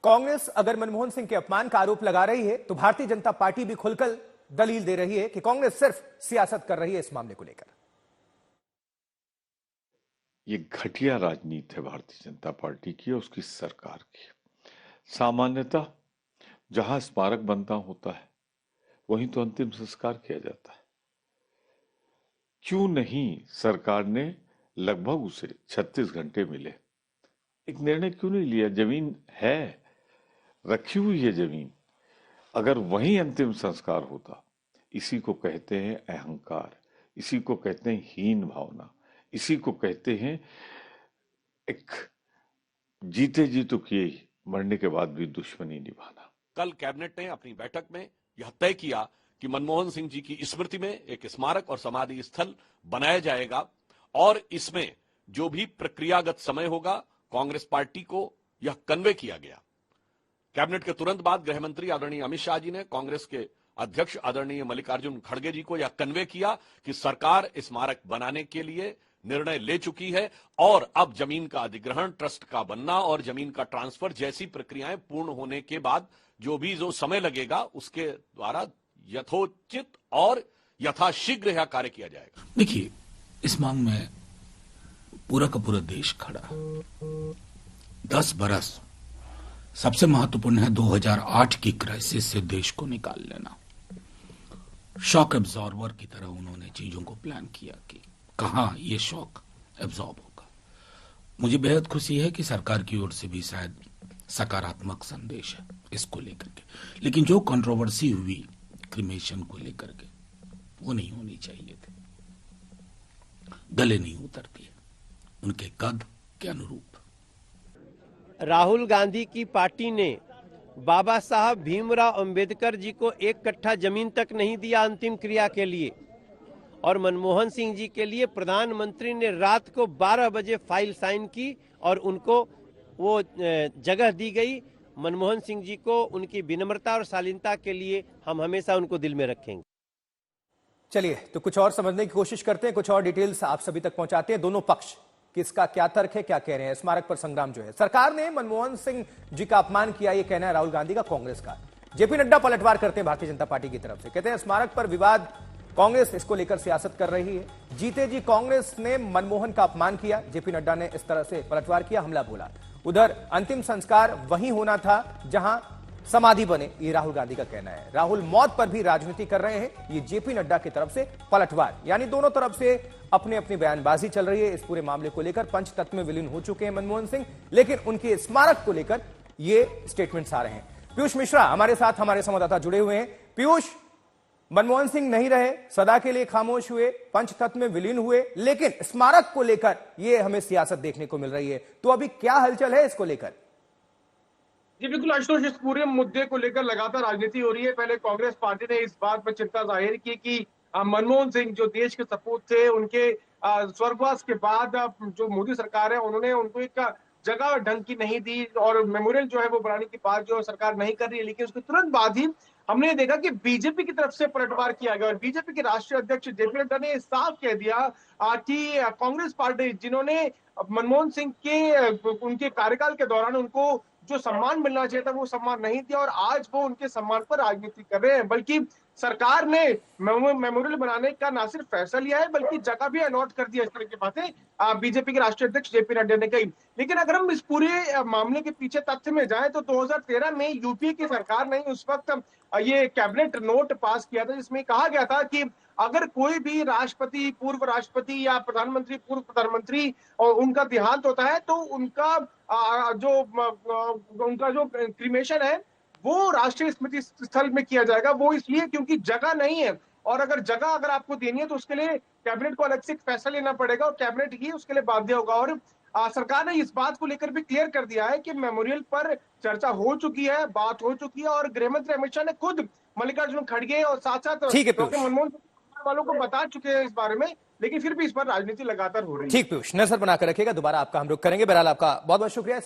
कांग्रेस अगर मनमोहन सिंह के अपमान का आरोप लगा रही है तो भारतीय जनता पार्टी भी खुलकर दलील दे रही है कि कांग्रेस सिर्फ सियासत कर रही है इस मामले को लेकर। ये घटिया राजनीति है भारतीय जनता पार्टी की और उसकी सरकार की। सामान्यतः जहां स्मारक बनता होता है वहीं तो अंतिम संस्कार किया जाता है। क्यों नहीं सरकार ने लगभग उसे 36 घंटे मिले, एक निर्णय क्यों नहीं लिया? जमीन है, रखी हुई है जमीन, अगर वहीं अंतिम संस्कार होता। इसी को कहते हैं अहंकार, इसी को कहते हैं हीन भावना, इसी को कहते हैं एक जीते जी तो किए ही, मरने के बाद भी दुश्मनी निभाना। कल कैबिनेट ने अपनी बैठक में यह तय किया कि मनमोहन सिंह जी की स्मृति में एक स्मारक और समाधि स्थल बनाया जाएगा और इसमें जो भी प्रक्रियागत समय होगा कांग्रेस पार्टी को यह कन्वे किया गया। कैबिनेट के तुरंत बाद गृह मंत्री आदरणीय अमित शाह जी ने कांग्रेस के अध्यक्ष आदरणीय मल्लिकार्जुन खड़गे जी को यह कन्वे किया कि सरकार स्मारक बनाने के लिए निर्णय ले चुकी है और अब जमीन का अधिग्रहण, ट्रस्ट का बनना और जमीन का ट्रांसफर जैसी प्रक्रियाएं पूर्ण होने के बाद जो समय लगेगा उसके द्वारा यथोचित और यथाशीघ्र यह कार्य किया जाएगा। देखिए, इस मांग में पूरा का पूरा देश खड़ा। 10 बरस सबसे महत्वपूर्ण है 2008 की क्राइसिस से देश को निकाल लेना। शॉक एब्जॉर्बर की तरह उन्होंने चीजों को प्लान किया कि कहां ये शॉक एब्जॉर्ब होगा। मुझे बेहद खुशी है कि सरकार की ओर से भी शायद सकारात्मक संदेश है इसको लेकर के, लेकिन जो कंट्रोवर्सी हुई क्रिमेशन को लेकर के वो नहीं होनी चाहिए थी। गले नहीं उतरती है उनके कद के अनुरूप। राहुल गांधी की पार्टी ने बाबा साहब भीमराव अंबेडकर जी को 1 कट्ठा जमीन तक नहीं दिया अंतिम क्रिया के लिए, और मनमोहन सिंह जी के लिए प्रधानमंत्री ने रात को 12 बजे फाइल साइन की और उनको वो जगह दी गई। मनमोहन सिंह जी को उनकी विनम्रता और शालीनता के लिए हम हमेशा उनको दिल में रखेंगे। चलिए तो कुछ और समझने की कोशिश करते हैं, कुछ और डिटेल्स आप सभी तक पहुंचाते हैं। दोनों पक्ष किसका क्या तर्क है, क्या कह रहे हैं। स्मारक पर संग्राम जो है, सरकार ने मनमोहन सिंह जी का अपमान किया, यह कहना है राहुल गांधी का, कांग्रेस का। जेपी नड्डा पलटवार करते हैं भारतीय जनता पार्टी की तरफ से, कहते हैं स्मारक पर विवाद, कांग्रेस इसको लेकर सियासत कर रही है। जीते जी कांग्रेस ने मनमोहन का अपमान किया, जेपी नड्डा ने इस तरह से पलटवार किया, हमला बोला। उधर अंतिम संस्कार वहीं होना था जहां समाधि बने, ये राहुल गांधी का कहना है। राहुल मौत पर भी राजनीति कर रहे हैं, ये जेपी नड्डा की तरफ से पलटवार। यानी दोनों तरफ से अपनी अपनी बयानबाजी चल रही है इस पूरे मामले को लेकर। पंचतत्व में विलीन हो चुके हैं मनमोहन सिंह, लेकिन उनके स्मारक को लेकर ये स्टेटमेंट्स आ रहे हैं। पीयूष मिश्रा हमारे साथ, हमारे संवाददाता जुड़े हुए हैं। पीयूष, मनमोहन सिंह नहीं रहे, सदा के लिए खामोश हुए, पंचतत्व में विलीन हुए, लेकिन स्मारक को लेकर यह हमें सियासत देखने को मिल रही है। तो अभी क्या हलचल है इसको लेकर? जी बिल्कुल आशुतोष, इस पूरे मुद्दे को लेकर लगातार राजनीति हो रही है। पहले कांग्रेस पार्टी ने इस बात पर चिंता जाहिर की कि मनमोहन सिंह जो देश के सपूत थे, उनके स्वर्गवास के बाद जो मोदी सरकार है उन्होंने उनको एक जगह ढंग की नहीं दी और मेमोरियल जो है वो बनाने की बात जो सरकार नहीं कर रही है। लेकिन उसके तुरंत बाद ही हमने देखा कि बीजेपी की तरफ से पलटवार किया गया और बीजेपी के राष्ट्रीय अध्यक्ष जेपी नड्डा ने साफ कह दिया कि कांग्रेस पार्टी जिन्होंने मनमोहन सिंह के उनके कार्यकाल के दौरान उनको जो सम्मान मिलना चाहिए था वो सम्मान नहीं दिया और आज वो उनके सम्मान पर राजनीति कर रहे हैं। बल्कि सरकार ने मेमोरियल बनाने का ना सिर्फ फैसला लिया है बल्कि जगह भी अलॉट कर दिया। इस तरह की बातें बीजेपी के राष्ट्रीय अध्यक्ष जेपी नड्डा ने कही। लेकिन अगर हम इस पूरे मामले के पीछे तथ्य में जाएं तो 2013 में यूपीए की सरकार ने उस वक्त ये कैबिनेट नोट पास किया था जिसमें कहा गया था कि अगर कोई भी राष्ट्रपति, पूर्व राष्ट्रपति या प्रधानमंत्री, पूर्व प्रधानमंत्री और उनका देहांत होता है तो उनका जो क्रिमेशन है वो राष्ट्रीय स्मृति स्थल में किया जाएगा। वो इसलिए क्योंकि जगह नहीं है और अगर जगह आपको देनी है तो उसके लिए कैबिनेट को अलग से फैसला लेना पड़ेगा और कैबिनेट ही उसके लिए बाध्य होगा। और सरकार ने इस बात को लेकर भी क्लियर कर दिया है कि मेमोरियल पर चर्चा हो चुकी है, बात हो चुकी है और गृह मंत्री अमित शाह ने खुद मल्लिकार्जुन खड़गे और साथ साथ मनमोहन सिंह वालों को बता चुके हैं इस बारे में। लेकिन फिर भी इस पर राजनीति लगातार हो रही है। ठीक पीयूष, नजर बनाकर रखिएगा, दोबारा आपका हम रुख करेंगे। बहरहाल आपका बहुत बहुत शुक्रिया।